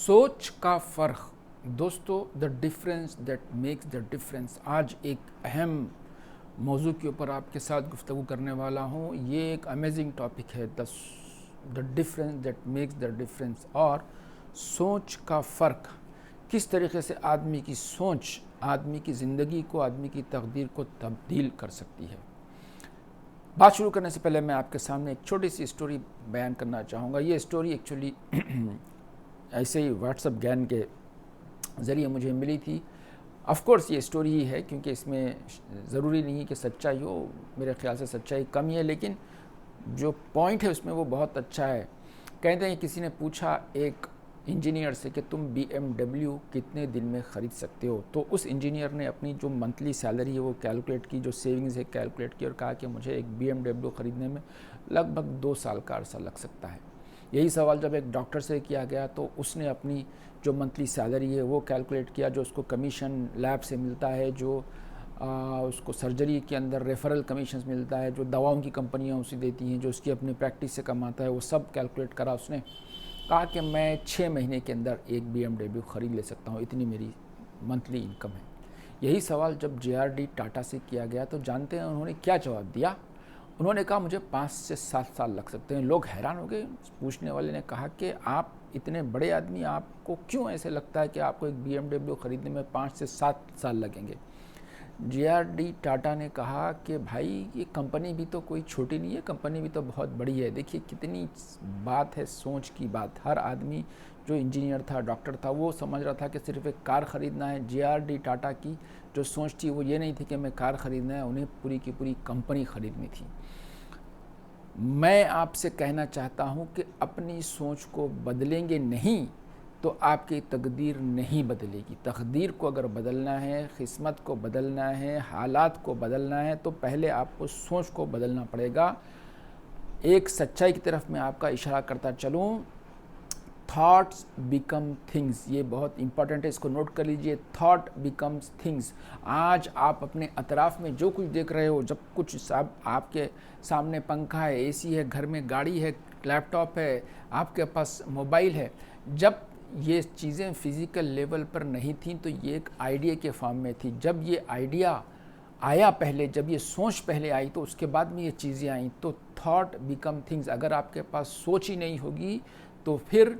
सोच का फ़र्क। दोस्तों, the difference that makes the difference. आज एक अहम मौजू के ऊपर आपके साथ गुफ्तगू करने वाला हूँ। ये एक अमेजिंग टॉपिक है, the difference that makes the difference, और सोच का फ़र्क। किस तरीके से आदमी की सोच आदमी की ज़िंदगी को, आदमी की तकदीर को तब्दील कर सकती है। बात शुरू करने से पहले मैं आपके सामने एक छोटी सी स्टोरी बयान करना चाहूँगा। ये स्टोरी एक्चुअली ऐसे ही व्हाट्सएप ज्ञान के ज़रिए मुझे मिली थी। ऑफ़ कोर्स ये स्टोरी ही है, क्योंकि इसमें ज़रूरी नहीं कि सच्चाई हो, मेरे ख़्याल से सच्चाई कम ही है, लेकिन जो पॉइंट है उसमें वो बहुत अच्छा है। कहते हैं किसी ने पूछा एक इंजीनियर से कि तुम BMW कितने दिन में ख़रीद सकते हो। तो उस इंजीनियर ने अपनी जो मंथली सैलरी है वो कैलकुलेट की, जो सेविंग्स है कैलकुलेट की, और कहा कि मुझे एक BMW ख़रीदने में लगभग 2 साल का अरसा लग सकता है। यही सवाल जब एक डॉक्टर से किया गया तो उसने अपनी जो मंथली सैलरी है वो कैलकुलेट किया, जो उसको कमीशन लैब से मिलता है, जो उसको सर्जरी के अंदर रेफरल कमीशन मिलता है, जो दवाओं की कंपनियां उसे देती हैं, जो उसकी अपनी प्रैक्टिस से कमाता है, वो सब कैलकुलेट करा। उसने कहा कि मैं 6 महीने के अंदर एक BMW ख़रीद ले सकता हूँ, इतनी मेरी मंथली इनकम है। यही सवाल जब JRD टाटा से किया गया तो जानते हैं उन्होंने क्या जवाब दिया। उन्होंने कहा मुझे 5 से 7 साल लग सकते हैं। लोग हैरान हो गए। पूछने वाले ने कहा कि आप इतने बड़े आदमी, आपको क्यों ऐसे लगता है कि आपको एक BMW ख़रीदने में 5 से 7 साल लगेंगे। JRD टाटा ने कहा कि भाई ये कंपनी भी तो कोई छोटी नहीं है, कंपनी भी तो बहुत बड़ी है। देखिए कितनी बात है, सोच की बात। हर आदमी जो इंजीनियर था, डॉक्टर था, वो समझ रहा था कि सिर्फ एक कार ख़रीदना है। JRD टाटा की जो सोच थी वो ये नहीं थी कि मैं कार ख़रीदना है, उन्हें पूरी की पूरी कंपनी ख़रीदनी थी। मैं आपसे कहना चाहता हूं कि अपनी सोच को बदलेंगे नहीं तो आपकी तकदीर नहीं बदलेगी। तकदीर को अगर बदलना है, किस्मत को बदलना है, हालात को बदलना है, तो पहले आपको सोच को बदलना पड़ेगा। एक सच्चाई की तरफ मैं आपका इशारा करता चलूँ, थॉट्स बिकम थिंग्स। ये बहुत इंपॉर्टेंट है, इसको नोट कर लीजिए। Thought becomes things. आज आप अपने अतराफ़ में जो कुछ देख रहे हो, जब कुछ सब आपके सामने पंखा है, AC है, घर में गाड़ी है, लैपटॉप है, आपके पास मोबाइल है, जब ये चीज़ें फ़िज़िकल लेवल पर नहीं थी तो ये एक आइडिया के फॉर्म में थी। जब ये आइडिया आया पहले, जब ये सोच पहले आई, तो उसके बाद में ये चीज़ें आई। तो थॉट बिकम थिंग्स। अगर आपके पास सोच ही नहीं होगी तो फिर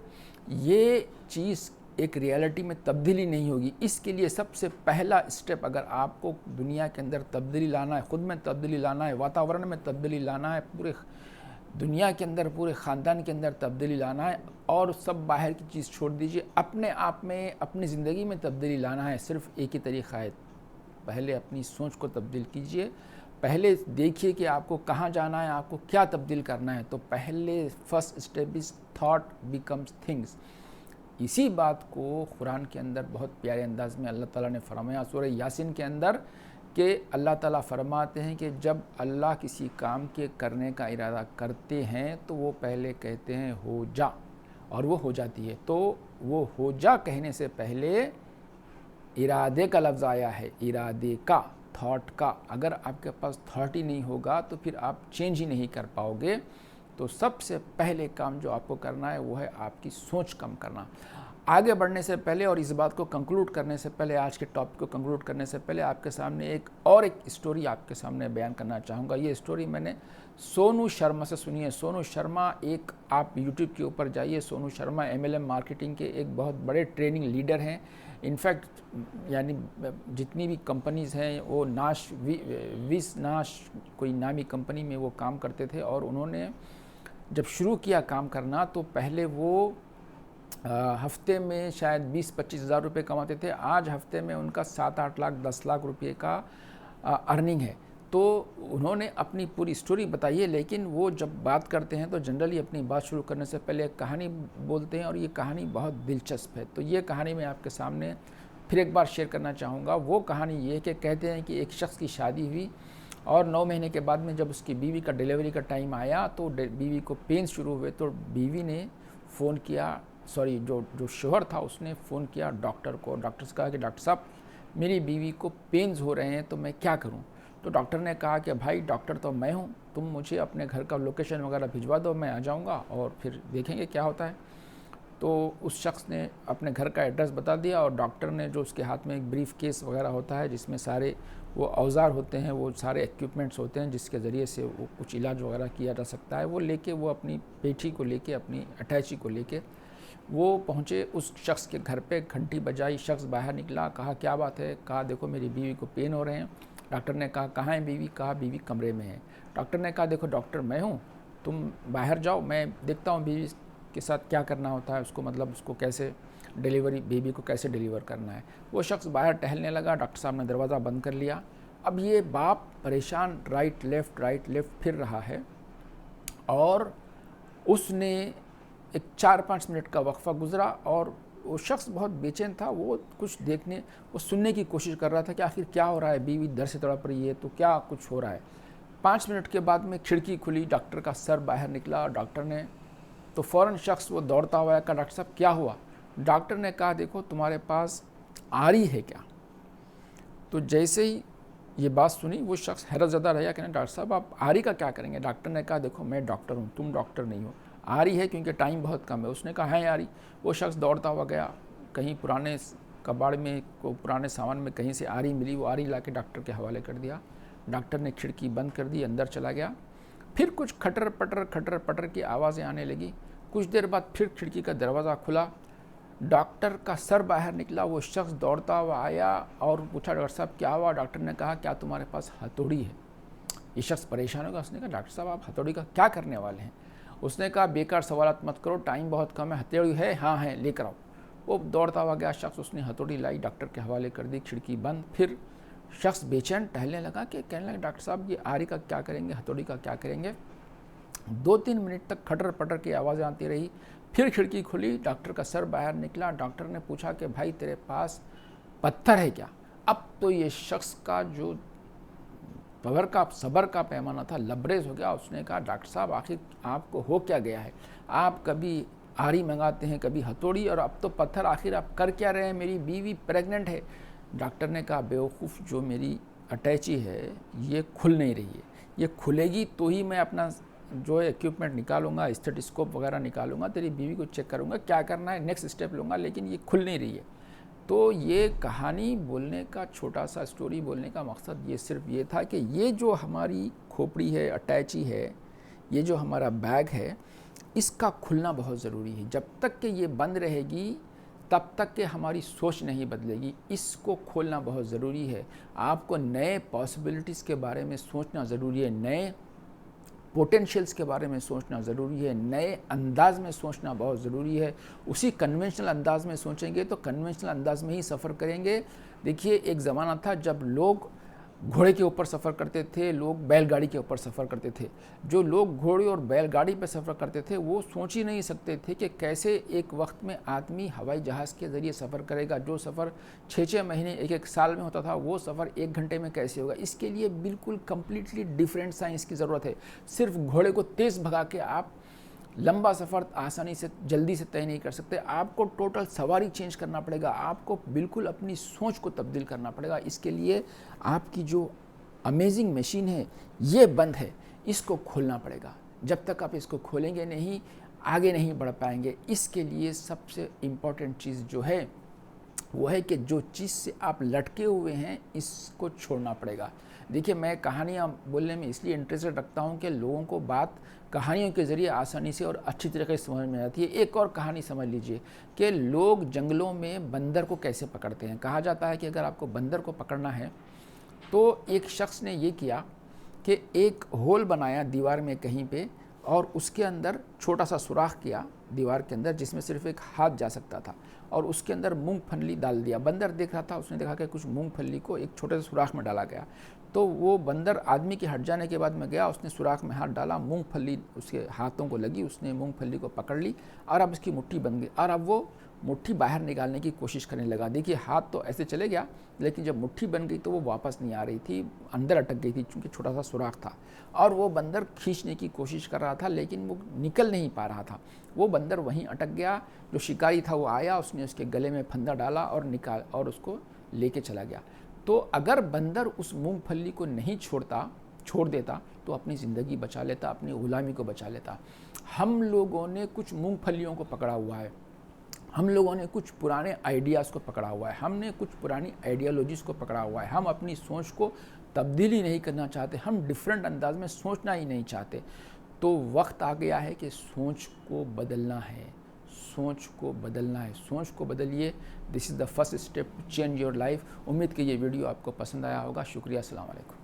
ये चीज़ एक रियलिटी में तब्दीली नहीं होगी। इसके लिए सबसे पहला स्टेप, अगर आपको दुनिया के अंदर तब्दीली लाना है, ख़ुद में तब्दीली लाना है, वातावरण में तब्दीली लाना है, पूरे दुनिया के अंदर, पूरे ख़ानदान के अंदर तब्दीली लाना है, और सब बाहर की चीज़ छोड़ दीजिए, अपने आप में, अपनी ज़िंदगी में तब्दीली लाना है, सिर्फ एक ही तरीक़ा है। पहले अपनी सोच को तब्दील कीजिए। पहले देखिए कि आपको कहाँ जाना है, आपको क्या तब्दील करना है। तो पहले first step is thought becomes things. इसी बात को कुरान के अंदर बहुत प्यारे अंदाज में अल्लाह ताला ने फरमाया सूरह यासीन के अंदर, कि अल्लाह ताला फरमाते हैं कि जब अल्लाह किसी काम के करने का इरादा करते हैं तो वो पहले कहते हैं हो जा, और वो हो जाती है। तो वो हो जा कहने से पहले इरादे का लफ्ज़ आया है, इरादे का, थॉट का। अगर आपके पास थॉट ही नहीं होगा तो फिर आप चेंज ही नहीं कर पाओगे। तो सबसे पहले काम जो आपको करना है वो है आपकी सोच कम करना। आगे बढ़ने से पहले और इस बात को कंक्लूड करने से पहले, आज के टॉपिक को कंक्लूड करने से पहले, आपके सामने एक स्टोरी आपके सामने बयान करना चाहूँगा। ये स्टोरी मैंने सोनू शर्मा से सुनी है। सोनू शर्मा एक, आप YouTube के ऊपर जाइए, सोनू शर्मा MLM मार्केटिंग के एक बहुत बड़े ट्रेनिंग लीडर हैं। इनफैक्ट यानी जितनी भी कंपनीज़ हैं वो विस नाश कोई नामी कंपनी में वो काम करते थे, और उन्होंने जब शुरू किया काम करना तो पहले वो हफ्ते में शायद 20-25 हज़ार रुपये कमाते थे। आज हफ्ते में उनका 7-8 लाख 10 लाख रुपये का अर्निंग है। तो उन्होंने अपनी पूरी स्टोरी बताई है, लेकिन वो जब बात करते हैं तो जनरली अपनी बात शुरू करने से पहले एक कहानी बोलते हैं, और ये कहानी बहुत दिलचस्प है। तो ये कहानी मैं आपके सामने फिर एक बार शेयर करना चाहूँगा। वो कहानी ये कि कहते हैं कि एक शख्स की शादी हुई, और 9 महीने के बाद में जब उसकी बीवी का डिलीवरी का टाइम आया तो बीवी को पेन शुरू हुए। तो बीवी ने फ़ोन किया, जो शोहर था उसने फ़ोन किया डॉक्टर को। डॉक्टर से कहा कि डॉक्टर साहब, मेरी बीवी को पेन्स हो रहे हैं, तो मैं क्या करूं। तो डॉक्टर ने कहा कि भाई डॉक्टर तो मैं हूं, तुम मुझे अपने घर का लोकेशन वगैरह भिजवा दो, मैं आ जाऊंगा और फिर देखेंगे क्या होता है। तो उस शख्स ने अपने घर का एड्रेस बता दिया और डॉक्टर ने जो उसके हाथ में एक ब्रीफ केस वगैरह होता है जिसमें सारे वो औजार होते हैं, वो सारे इक्विपमेंट्स होते हैं जिसके ज़रिए से वो कुछ इलाज वगैरह किया जा सकता है, वो लेके वो अपनी पेठी को लेके, अपनी अटैची को लेके वो पहुँचे उस शख्स के घर पे। घंटी बजाई, शख्स बाहर निकला, कहा क्या बात है? कहा देखो मेरी बीवी को पेन हो रहे हैं। डॉक्टर ने कहा कहाँ है बीवी? कहा बीवी कमरे में है। डॉक्टर ने कहा देखो डॉक्टर मैं हूँ, तुम बाहर जाओ, मैं देखता हूँ बीवी के साथ क्या करना होता है, उसको मतलब उसको कैसे डिलीवरी, बेबी को कैसे डिलीवर करना है। वो शख्स बाहर टहलने लगा, डॉक्टर साहब ने दरवाज़ा बंद कर लिया। अब ये बाप परेशान राइट लेफ़्ट फिर रहा है और उसने एक 4-5 मिनट का वक्फा गुजरा और वो शख्स बहुत बेचैन था, वो कुछ देखने, वो सुनने की कोशिश कर रहा था कि आखिर क्या हो रहा है, बीवी दर से तड़प रही है तो क्या कुछ हो रहा है। 5 मिनट के बाद में खिड़की खुली, डॉक्टर का सर बाहर निकला और डॉक्टर ने तो फ़ौरन शख्स वो दौड़ता हुआ कहा डॉक्टर साहब क्या हुआ? डॉक्टर ने कहा देखो तुम्हारे पास आरी है क्या? तो जैसे ही ये बात सुनी वो शख्स हैरत ज़दा रहा, कहना डॉक्टर साहब आप आरी का क्या करेंगे? डॉक्टर ने कहा देखो मैं डॉक्टर हूँ, तुम डॉक्टर नहीं हो, आरी है क्योंकि टाइम बहुत कम है। उसने कहा है आरी। वो शख्स दौड़ता हुआ गया, कहीं पुराने कबाड़ में को पुराने सामान में कहीं से आरी मिली, वो आरी लाके डॉक्टर के हवाले कर दिया। डॉक्टर ने खिड़की बंद कर दी, अंदर चला गया। फिर कुछ खटर पटर की आवाज़ें आने लगी। कुछ देर बाद फिर खिड़की का दरवाज़ा खुला, डॉक्टर का सर बाहर निकला। वो शख्स दौड़ता हुआ आया और पूछा डॉक्टर साहब क्या हुआ? डॉक्टर ने कहा क्या तुम्हारे पास हथौड़ी है? ये शख्स परेशान होगा। उसने कहा डॉक्टर साहब आप हथौड़ी का क्या करने वाले हैं? उसने कहा बेकार सवालात मत करो, टाइम बहुत कम है। हथौड़ी है? हाँ है, लेकर आओ। वो दौड़ता हुआ गया शख्स, उसने हथौड़ी लाई, डॉक्टर के हवाले कर दी, खिड़की बंद। फिर शख्स बेचैन टहलने लगा कि कहने लगा डॉक्टर साहब ये आरी का क्या करेंगे, हथौड़ी का क्या करेंगे? 2-3 मिनट तक खटर पटर की आवाज़ें आती रही। फिर खिड़की खुली, डॉक्टर का सर बाहर निकला। डॉक्टर ने पूछा कि भाई तेरे पास पत्थर है क्या? अब तो ये शख्स का जो सबर का पैमाना था लबरेज हो गया। उसने कहा डॉक्टर साहब आखिर आपको हो क्या गया है? आप कभी आरी मंगाते हैं, कभी हथौड़ी, और अब तो पत्थर। आखिर आप कर क्या रहे हैं? मेरी बीवी प्रेग्नेंट है। डॉक्टर ने कहा बेवकूफ़, जो मेरी अटैची है ये खुल नहीं रही है, ये खुलेगी तो ही मैं अपना जो इक्विपमेंट निकालूंगा, स्टेथोस्कोप वगैरह निकालूंगा, तेरी बीवी को चेक करूंगा, क्या करना है नेक्स्ट स्टेप लूँगा, लेकिन ये खुल नहीं रही है। तो ये कहानी बोलने का, छोटा सा स्टोरी बोलने का मकसद ये सिर्फ ये था कि ये जो हमारी खोपड़ी है, अटैची है, ये जो हमारा बैग है, इसका खुलना बहुत ज़रूरी है। जब तक कि ये बंद रहेगी तब तक कि हमारी सोच नहीं बदलेगी। इसको खोलना बहुत ज़रूरी है। आपको नए पॉसिबिलिटीज़ के बारे में सोचना ज़रूरी है, नए पोटेंशियल्स के बारे में सोचना ज़रूरी है, नए अंदाज में सोचना बहुत ज़रूरी है। उसी कन्वेंशनल अंदाज में सोचेंगे तो कन्वेंशनल अंदाज में ही सफ़र करेंगे। देखिए एक ज़माना था जब लोग घोड़े के ऊपर सफ़र करते थे, लोग बैलगाड़ी के ऊपर सफ़र करते थे। जो लोग घोड़े और बैलगाड़ी पर सफ़र करते थे वो सोच ही नहीं सकते थे कि कैसे एक वक्त में आदमी हवाई जहाज़ के ज़रिए सफ़र करेगा। जो सफ़र 6-6 महीने, 1-1 साल में होता था, वो सफ़र 1 घंटे में कैसे होगा। इसके लिए बिल्कुल कम्प्लीटली डिफरेंट साइंस की ज़रूरत है। सिर्फ घोड़े को तेज़ भगा के आप लंबा सफ़र आसानी से, जल्दी से तय नहीं कर सकते। आपको टोटल सवारी चेंज करना पड़ेगा, आपको बिल्कुल अपनी सोच को तब्दील करना पड़ेगा। इसके लिए आपकी जो अमेजिंग मशीन है ये बंद है, इसको खोलना पड़ेगा। जब तक आप इसको खोलेंगे नहीं, आगे नहीं बढ़ पाएंगे। इसके लिए सबसे इम्पॉर्टेंट चीज़ जो है वो है कि जो चीज़ से आप लटके हुए हैं इसको छोड़ना पड़ेगा। देखिए मैं कहानियाँ बोलने में इसलिए इंटरेस्टेड रखता हूँ कि लोगों को बात कहानियों के ज़रिए आसानी से और अच्छी तरीके से समझ में आती है। एक और कहानी समझ लीजिए कि लोग जंगलों में बंदर को कैसे पकड़ते हैं। कहा जाता है कि अगर आपको बंदर को पकड़ना है तो एक शख्स ने ये किया कि एक होल बनाया दीवार में कहीं पे और उसके अंदर छोटा सा सुराख किया दीवार के अंदर जिसमें सिर्फ एक हाथ जा सकता था और उसके अंदर मूंगफली डाल दिया। बंदर देख रहा था, उसने देखा कि कुछ मूंगफली को एक छोटे से सुराख में डाला गया। तो वो बंदर आदमी के हट जाने के बाद में गया, उसने सुराख में हाथ डाला, मूंगफली उसके हाथों को लगी, उसने मूंगफली को पकड़ ली और अब उसकी मुट्ठी बन गई और अब वो मुट्ठी बाहर निकालने की कोशिश करने लगा। देखिए हाथ तो ऐसे चले गया, लेकिन जब मुट्ठी बन गई तो वो वापस नहीं आ रही थी, अंदर अटक गई थी क्योंकि छोटा सा सुराख था और वो बंदर खींचने की कोशिश कर रहा था लेकिन वो निकल नहीं पा रहा था। वो बंदर वहीं अटक गया। जो शिकारी था वो आया, उसने उसके गले में फंदा डाला और उसको लेके चला गया। तो अगर बंदर उस मूंगफली को नहीं छोड़ देता तो अपनी ज़िंदगी बचा लेता, अपनी गुलामी को बचा लेता। हम लोगों ने कुछ मूंगफलियों को पकड़ा हुआ है, हम लोगों ने कुछ पुराने आइडियाज़ को पकड़ा हुआ है, हमने कुछ पुरानी आइडियोलॉजीज़ को पकड़ा हुआ है, हम अपनी सोच को तब्दीली नहीं करना चाहते, हम डिफरेंट अंदाज में सोचना ही नहीं चाहते। तो वक्त आ गया है कि सोच को बदलना है, सोच को बदलना है, सोच को बदलिए। This is the first step to change your life. उम्मीद कि ये वीडियो आपको पसंद आया होगा। शुक्रिया, अस्सलाम वालेकुम।